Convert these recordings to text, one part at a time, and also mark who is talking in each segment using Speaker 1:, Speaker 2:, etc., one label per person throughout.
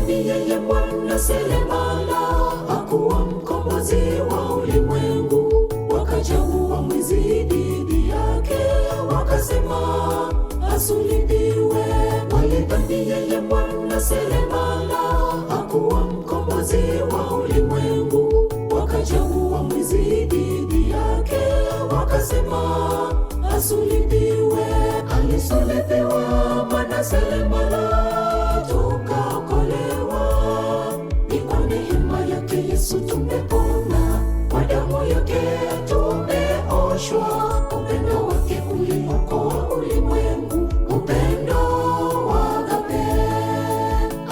Speaker 1: walidhani yeye mwana seremala hakuwa mkombozi wa ulimwengu, wakaja uamuzi dhidi yake, wakasema asulubiwe. Walidhani yeye mwana seremala hakuwa mkombozi wa ulimwengu, wakaja uamuzi dhidi yake, wakasema asulubiwe. Alisulubiwa mwana seremala tukaokolewa, ni kwa neema yake Yesu tumepona, kwa damu yake tumeoshwa. Upendo wake uliokoa ulimwengu, upendo wa agape.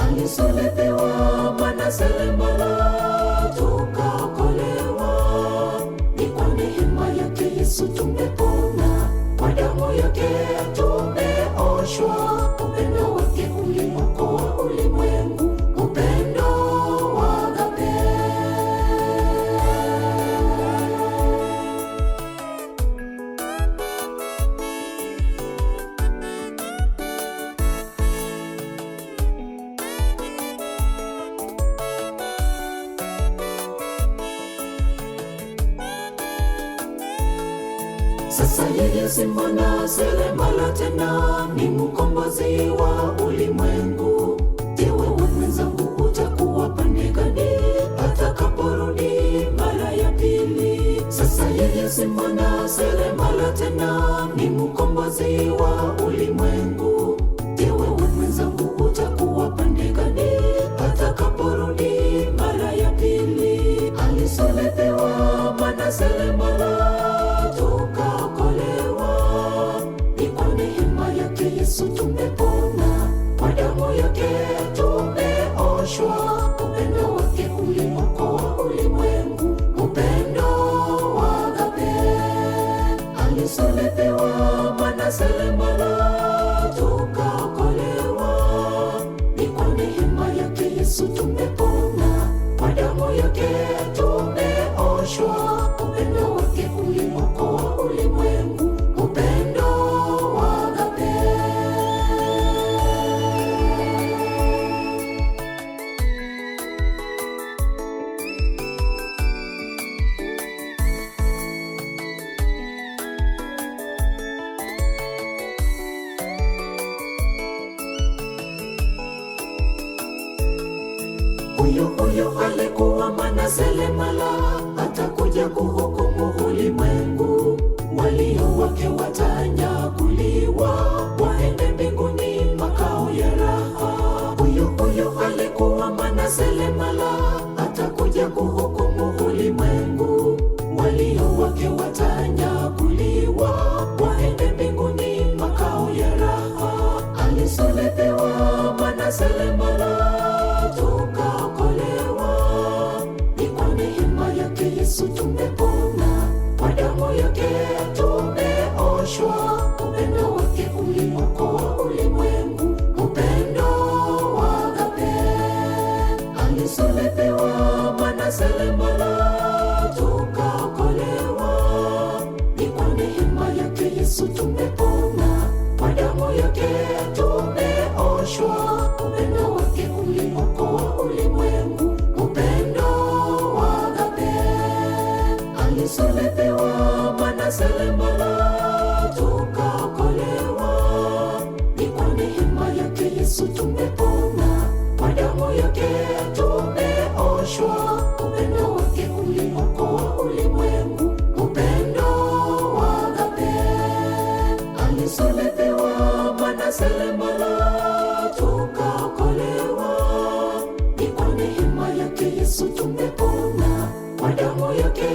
Speaker 1: Alisulubiwa mwana seremala tukaokolewa, ni kwa neema yake Yesu tumepona, kwa damu yake tumeoshwa. Upendo wake uliokoa ulimwengu, upendo wa agape. Sasa yeye si mwana seremala tena, ni mkombozi wa ulimwengu. Je, wewe mwenzangu utakuwa pande gani atakaporudi mara ya pili? Sasa yeye si mwana seremala tena, ni mkombozi wa ulimwengu. Je, wewe mwenzangu utakuwa pande gani atakaporudi mara ya pili? Alisulubiwa mwana seremala tukaokolewa, ni kwa neema yake Yesu tumepona, kwa damu yake tumeoshwa. Upendo wake uliokoa ulimwengu, upendo wa agape. Alisulubiwa mwana seremala tukaokolewa, ni kwa neema yake Yesu tumepona, kwa damu yake tumeoshwa. Upendo wake uliokoa ulimwengu, upendo wa agape. Huyo alikuwa mwana seremala, atakuja kuhukumu ulimwengu. Walio wake watanyakuliwa, waende mbinguni makao ya raha. Huyo alikuwa mwana seremala, atakuja kuhukumu ulimwengu. Walio wake watanyakuliwa, waende mbinguni makao ya raha. Alisulubiwa mwana seremala tukaokolewa, ni kwa neema yake Yesu tumepona, kwa damu yake tumeoshwa. Upendo wake uliokoa ulimwengu, upendo wa agape. Alisulubiwa mwana seremala tukaokolewa, ni kwa neema yake Yesu tumepona, kwa damu yake tumeoshwa. Upendo wake uliokoa ulimwengu, upendo wa agape. Alisulubiwa mwana seremala tukaokolewa, ni kwa neema yake Yesu tumepona, kwa damu yake tumeoshwa. Upendo wake uliokoa ulimwengu, upendo wa agape. Alisulubiwa mwana seremala tukaokolewa, ni kwa neema yake Yesu tumepona, kwa damu yake